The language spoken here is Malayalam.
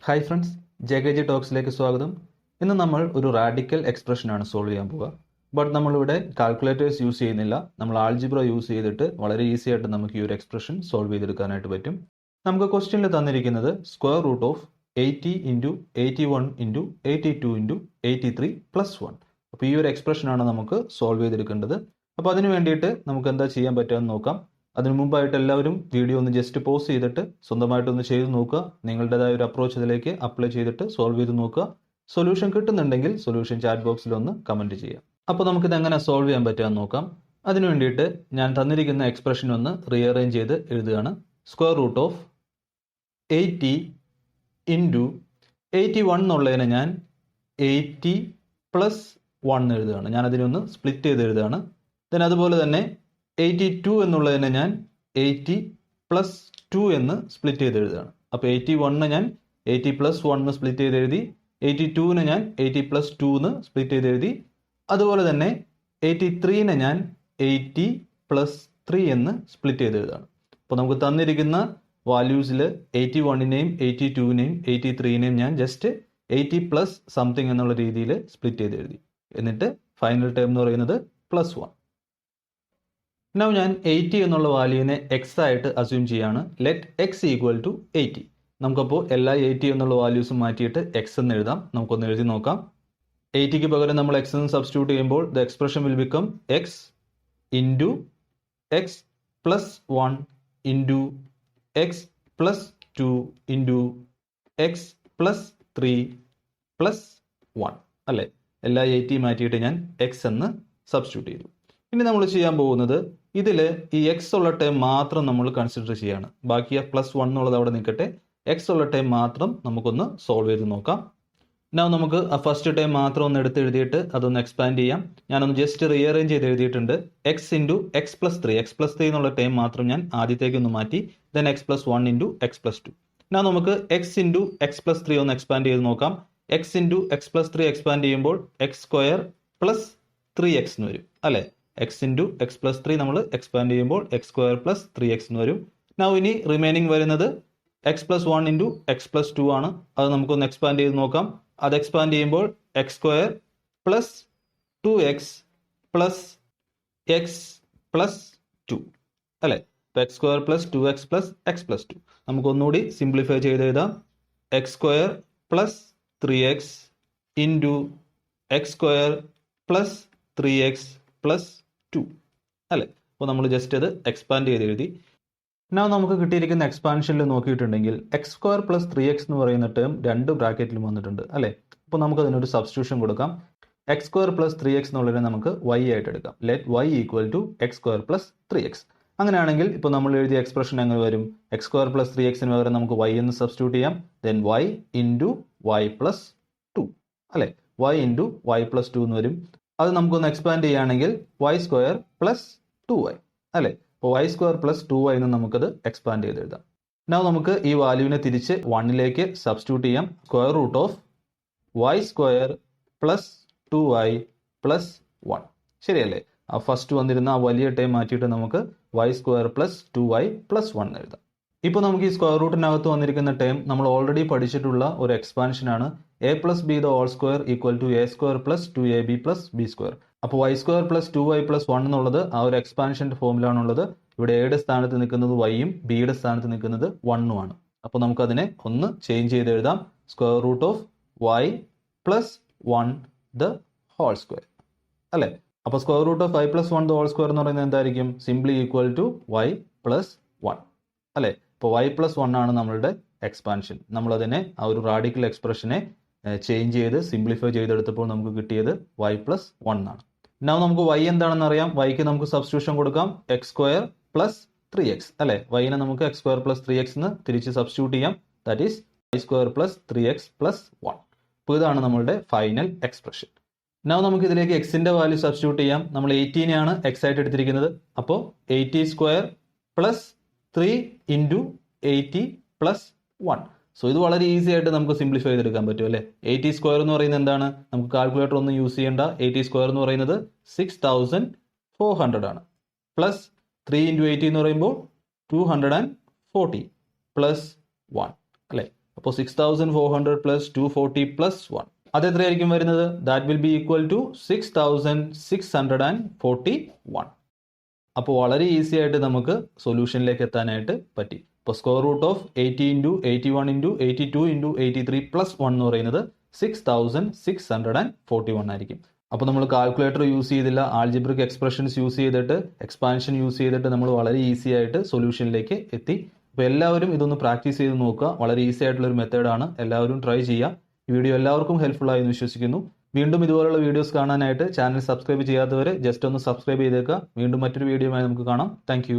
ഹായ് ഫ്രണ്ട്സ്, ജെ ടോക്സിലേക്ക് സ്വാഗതം. ഇന്ന് നമ്മൾ ഒരു റാഡിക്കൽ എക്സ്പ്രഷനാണ് സോൾവ് ചെയ്യാൻ പോവുക. ബട്ട് നമ്മളിവിടെ കാൽക്കുലേറ്റേഴ്സ് യൂസ് ചെയ്യുന്നില്ല. നമ്മൾ ആൾജിബ്ര യൂസ് ചെയ്തിട്ട് വളരെ ഈസി ആയിട്ട് നമുക്ക് ഈ ഒരു എക്സ്പ്രഷൻ സോൾവ് ചെയ്തെടുക്കാനായിട്ട് പറ്റും. നമുക്ക് ക്വസ്റ്റ്യനിൽ തന്നിരിക്കുന്നത് square root of 80 into 81 into 82 into 83 plus 1. അപ്പോൾ ഈ ഒരു എക്സ്പ്രഷനാണ് നമുക്ക് സോൾവ് ചെയ്തെടുക്കേണ്ടത്. അപ്പോൾ അതിന് വേണ്ടിയിട്ട് നമുക്ക് എന്താ ചെയ്യാൻ പറ്റുമെന്ന് നോക്കാം. അതിനു മുമ്പായിട്ട് എല്ലാവരും വീഡിയോ ഒന്ന് ജസ്റ്റ് പോസ് ചെയ്തിട്ട് സ്വന്തമായിട്ടൊന്ന് ചെയ്ത് നോക്കുക. നിങ്ങളുടേതായ ഒരു അപ്രോച്ച് ഇതിലേക്ക് അപ്ലൈ ചെയ്തിട്ട് സോൾവ് ചെയ്ത് നോക്കുക. സൊല്യൂഷൻ കിട്ടുന്നുണ്ടെങ്കിൽ സൊല്യൂഷൻ ചാറ്റ് ബോക്സിൽ ഒന്ന് കമൻറ്റ് ചെയ്യാം. അപ്പോൾ നമുക്കിത് എങ്ങനെ സോൾവ് ചെയ്യാൻ പറ്റുമെന്ന് നോക്കാം. അതിനു വേണ്ടിയിട്ട് ഞാൻ തന്നിരിക്കുന്ന എക്സ്പ്രഷൻ ഒന്ന് റീഅറേഞ്ച് ചെയ്ത് എഴുതുകയാണ്. സ്ക്വയർ റൂട്ട് ഓഫ് 80 ഇൻറ്റു 81 എന്നുള്ളതിനെ ഞാൻ 80 പ്ലസ് 1 എഴുതുകയാണ്. ഞാൻ അതിനൊന്ന് സ്പ്ലിറ്റ് ചെയ്ത് എഴുതുകയാണ്. ദെൻ അതുപോലെ തന്നെ 82 എന്നുള്ളതിനെ ഞാൻ 80 പ്ലസ് 2 എന്ന് സ്പ്ലിറ്റ് ചെയ്ത് എഴുതുകയാണ്. അപ്പോൾ 81 ഞാൻ 80 പ്ലസ് 1 സ്പ്ലിറ്റ് ചെയ്ത് എഴുതി. 82 ഞാൻ 80 പ്ലസ് 2 സ്പ്ലിറ്റ് ചെയ്ത് എഴുതി. അതുപോലെ തന്നെ 83 ഞാൻ 80 പ്ലസ് 3 എന്ന് സ്പ്ലിറ്റ് ചെയ്ത് എഴുതുകയാണ്. അപ്പോൾ നമുക്ക് തന്നിരിക്കുന്ന വാല്യൂസിൽ 81നെയും 82നെയും 83നെയും ഞാൻ ജസ്റ്റ് 80 പ്ലസ് സംതിങ് എന്നുള്ള രീതിയിൽ സ്പ്ലിറ്റ് ചെയ്ത് എഴുതി. എന്നിട്ട് ഫൈനൽ ടേം എന്ന് പറയുന്നത് പ്ലസ് 1. നൗ ഞാൻ 80 എന്നുള്ള വാല്യൂവിനെ എക്സ് ആയിട്ട് അസ്യൂം ചെയ്യാണ്. Let x equal to 80. നമുക്കപ്പോൾ എല്ലാ 80 എന്നുള്ള വാല്യൂസും മാറ്റിയിട്ട് എക്സ് എന്ന് എഴുതാം. നമുക്കൊന്ന് എഴുതി നോക്കാം. 80ക്ക് പകരം നമ്മൾ എക്സ് എന്ന് സബ്സ്റ്റിറ്റ്യൂട്ട് ചെയ്യുമ്പോൾ the expression will become X into X plus 1 into X plus 2 into X plus 3 plus 1 അല്ലേ. എല്ലാ 80 മാറ്റിയിട്ട് ഞാൻ എക്സ് എന്ന് സബ്സ്റ്റിറ്റ്യൂട്ട് ചെയ്തു. ഇനി നമ്മൾ ചെയ്യാൻ പോകുന്നത് ഇതിൽ ഈ എക്സ് ഉള്ള ടൈം മാത്രം നമ്മൾ കൺസിഡർ ചെയ്യാണ്. ബാക്കി പ്ലസ് 1 എന്നുള്ളത് അവിടെ നിൽക്കട്ടെ. എക്സ് ഉള്ള ടൈം മാത്രം നമുക്കൊന്ന് സോൾവ് ചെയ്ത് നോക്കാം. നമുക്ക് ആ ഫസ്റ്റ് ടൈം മാത്രം ഒന്ന് എടുത്ത് എഴുതിയിട്ട് അതൊന്ന് എക്സ്പാൻഡ് ചെയ്യാം. ഞാനൊന്ന് ജസ്റ്റ് റീഅറേഞ്ച് ചെയ്ത് എഴുതിയിട്ടുണ്ട്. എക്സ് ഇൻറ്റു എക്സ് പ്ലസ് 3 എന്നുള്ള ടൈം മാത്രം ഞാൻ ആദ്യത്തേക്ക് ഒന്ന് മാറ്റി. Then X plus 1 into X plus 2. നമുക്ക് എക്സ് ഇൻറ്റു എക്സ് പ്ലസ് 3 ഒന്ന് എക്സ്പാൻഡ് ചെയ്ത് നോക്കാം. X into X plus 3 expand ചെയ്യുമ്പോൾ എക്സ് സ്ക്വയർ പ്ലസ് 3x എന്ന് വരും അല്ലേ. എക്സ് ഇൻറ്റു എക്സ് പ്ലസ് 3 നമ്മൾ എക്സ്പാൻഡ് ചെയ്യുമ്പോൾ എക്സ് സ്ക്വയർ പ്ലസ് 3x എന്ന് വരും. ഇനി റിമൈനിങ് വരുന്നത് X plus 1 into X plus 2 ആണ്. അത് നമുക്കൊന്ന് എക്സ്പാൻഡ് ചെയ്ത് നോക്കാം. അത് എക്സ്പാൻഡ് ചെയ്യുമ്പോൾ x square plus 2x plus x plus 2 അല്ലേ. അപ്പോൾ x square plus 2x plus x plus 2 നമുക്കൊന്നുകൂടി സിംപ്ലിഫൈ ചെയ്ത് എഴുതാം. X square plus 3x into x square plus 3x plus 2 അല്ലേ. അപ്പോൾ നമ്മൾ ജസ്റ്റ് അത് എക്സ്പാൻഡ് ചെയ്ത് എഴുതി. നമുക്ക് കിട്ടിയിരിക്കുന്ന എക്സ്പാൻഷനിൽ നോക്കിയിട്ടുണ്ടെങ്കിൽ എക്സ് സ്ക്വയർ പ്ലസ് 3x എന്ന് പറയുന്ന ടേം രണ്ട് ബ്രാക്കറ്റിലും വന്നിട്ടുണ്ട് അല്ലേ. അപ്പോൾ നമുക്ക് അതിനൊരു സബ്സ്റ്റിറ്റ്യൂഷൻ കൊടുക്കാം. എക്സ് സ്ക്വയർ പ്ലസ് 3x എന്നുള്ളതിനെ നമുക്ക് y ആയിട്ട് എടുക്കാം. Let y equal to x square plus 3x. അങ്ങനെയാണെങ്കിൽ ഇപ്പോൾ നമ്മൾ എഴുതിയ എക്സ്പ്രഷൻ എങ്ങനെ വരും? എക്സ് സ്ക്വയർ പ്ലസ് 3x പകരം നമുക്ക് y എന്ന് സബ്സ്റ്റിറ്റ്യൂട്ട് ചെയ്യാം. Then y into y plus 2 അല്ലേ. y ഇൻറ്റു y പ്ലസ് 2 എന്ന് വരും. അത് നമുക്കൊന്ന് എക്സ്പാൻഡ് ചെയ്യുകയാണെങ്കിൽ y സ്ക്വയർ പ്ലസ് 2y അല്ലേ. അപ്പോൾ y സ്ക്വയർ പ്ലസ് 2y എന്ന് നമുക്കത് എക്സ്പാൻഡ് ചെയ്ത് എഴുതാം. നമുക്ക് ഈ വാല്യൂവിനെ തിരിച്ച് 1ലേക്ക് സബ്സ്റ്റിറ്റ്യൂട്ട് ചെയ്യാം. Square root of y square plus 2y plus 1 ശരിയല്ലേ. ആ ഫസ്റ്റ് വന്നിരുന്ന ആ വലിയ ടൈം മാറ്റിയിട്ട് നമുക്ക് y square plus 2y plus 1 എഴുതാം. ഇപ്പോൾ നമുക്ക് ഈ സ്ക്വയർ റൂട്ടിനകത്ത് വന്നിരിക്കുന്ന ടൈം നമ്മൾ ഓൾറെഡി പഠിച്ചിട്ടുള്ള ഒരു എക്സ്പാൻഷനാണ്. a plus b the whole square equal to a square plus 2ab plus b square. അപ്പോൾ y square plus 2y plus 1 എന്നുള്ളത് ആ ഒരു എക്സ്പാൻഷൻ്റെ ഫോമിലാണുള്ളത്. ഇവിടെ എയുടെ സ്ഥാനത്ത് നിൽക്കുന്നത് yയും ബിയുടെ സ്ഥാനത്ത് നിൽക്കുന്നത് 1ഉം ആണ്. അപ്പോൾ നമുക്കതിനെ ഒന്ന് ചേഞ്ച് ചെയ്ത് എഴുതാം. Square root of y plus 1 the whole square അല്ലേ. അപ്പോൾ square root of y plus 1 the whole square എന്ന് പറയുന്നത് എന്തായിരിക്കും? Simply equal to y plus 1 അല്ലേ. ഇപ്പോൾ y പ്ലസ് 1 ആണ് നമ്മളുടെ എക്സ്പാൻഷൻ. നമ്മളതിനെ ആ ഒരു റാഡിക്കൽ എക്സ്പ്രഷനെ ചേഞ്ച് ചെയ്ത് സിംപ്ലിഫൈ ചെയ്തെടുത്തപ്പോൾ നമുക്ക് കിട്ടിയത് y പ്ലസ് 1 ആണ്. നമുക്ക് y എന്താണെന്ന് അറിയാം. yക്ക് നമുക്ക് സബ്സ്റ്റിറ്റ്യൂഷൻ കൊടുക്കാം. എക്സ് സ്ക്വയർ പ്ലസ് 3x അല്ലേ. yനെ നമുക്ക് എക്സ് സ്ക്വയർ പ്ലസ് 3x എന്ന് തിരിച്ച് സബ്സ്റ്റിറ്റ്യൂട്ട് ചെയ്യാം. That is y square plus 3x plus 1. അപ്പോൾ ഇതാണ് നമ്മളുടെ ഫൈനൽ എക്സ്പ്രഷൻ. നമുക്ക് ഇതിലേക്ക് എക്സിന്റെ വാല്യൂ സബ്സ്റ്റിറ്റ്യൂട്ട് ചെയ്യാം. നമ്മൾ 18നെയാണ് എക്സ് ആയിട്ട് എടുത്തിരിക്കുന്നത്. അപ്പോൾ 80 square plus 3 into 80 plus 1. So ഇത് വളരെ ഈസി ആയിട്ട് നമുക്ക് സിംപ്ലിഫൈ ചെയ്തെടുക്കാൻ പറ്റും അല്ലേ. 80 സ്ക്വയർ എന്ന് പറയുന്നത് എന്താണ്? നമുക്ക് കാൽക്കുലേറ്റർ ഒന്നും യൂസ് ചെയ്യേണ്ട. 80 സ്ക്വയർ എന്ന് പറയുന്നത് 6400 ആണ്. പ്ലസ് 3 ഇൻറ്റു 80 എന്ന് പറയുമ്പോൾ 240 പ്ലസ് 1 അല്ലേ. അപ്പോൾ 6400 പ്ലസ് 240 പ്ലസ് 1 അത് എത്രയായിരിക്കും വരുന്നത്? That will be equal to 6641. അപ്പോൾ വളരെ ഈസി ആയിട്ട് നമുക്ക് സൊല്യൂഷനിലേക്ക് എത്താനായിട്ട് പറ്റി. ഇപ്പോൾ square root of 80 into 81 into 82 into 83 plus 1 എന്ന് പറയുന്നത് 6641 ആയിരിക്കും. അപ്പോൾ നമ്മൾ കാൽക്കുലേറ്റർ യൂസ് ചെയ്തില്ല, ആൾജിബ്രിക് എക്സ്പ്രഷൻസ് യൂസ് ചെയ്തിട്ട്, എക്സ്പാൻഷൻ യൂസ് ചെയ്തിട്ട് നമ്മൾ വളരെ ഈസി ആയിട്ട് സൊല്യൂഷനിലേക്ക് എത്തി. അപ്പോൾ എല്ലാവരും ഇതൊന്ന് പ്രാക്ടീസ് ചെയ്ത് നോക്കുക. വളരെ ഈസി ആയിട്ടുള്ള ഒരു മെത്തേഡാണ്. എല്ലാവരും ട്രൈ ചെയ്യുക. ഈ വീഡിയോ എല്ലാവർക്കും ഹെൽപ്ഫുൾ ആയി എന്ന് വിശ്വസിക്കുന്നു. വീണ്ടും ഇതുപോലുള്ള വീഡിയോസ് കാണാനായിട്ട് ചാനൽ സബ്സ്ക്രൈബ് ചെയ്യാത്തവർ ജസ്റ്റ് ഒന്ന് സബ്സ്ക്രൈബ് ചെയ്തേക്കുക. വീണ്ടും മറ്റൊരു വീഡിയോയുമായി നമുക്ക് കാണാം. താങ്ക്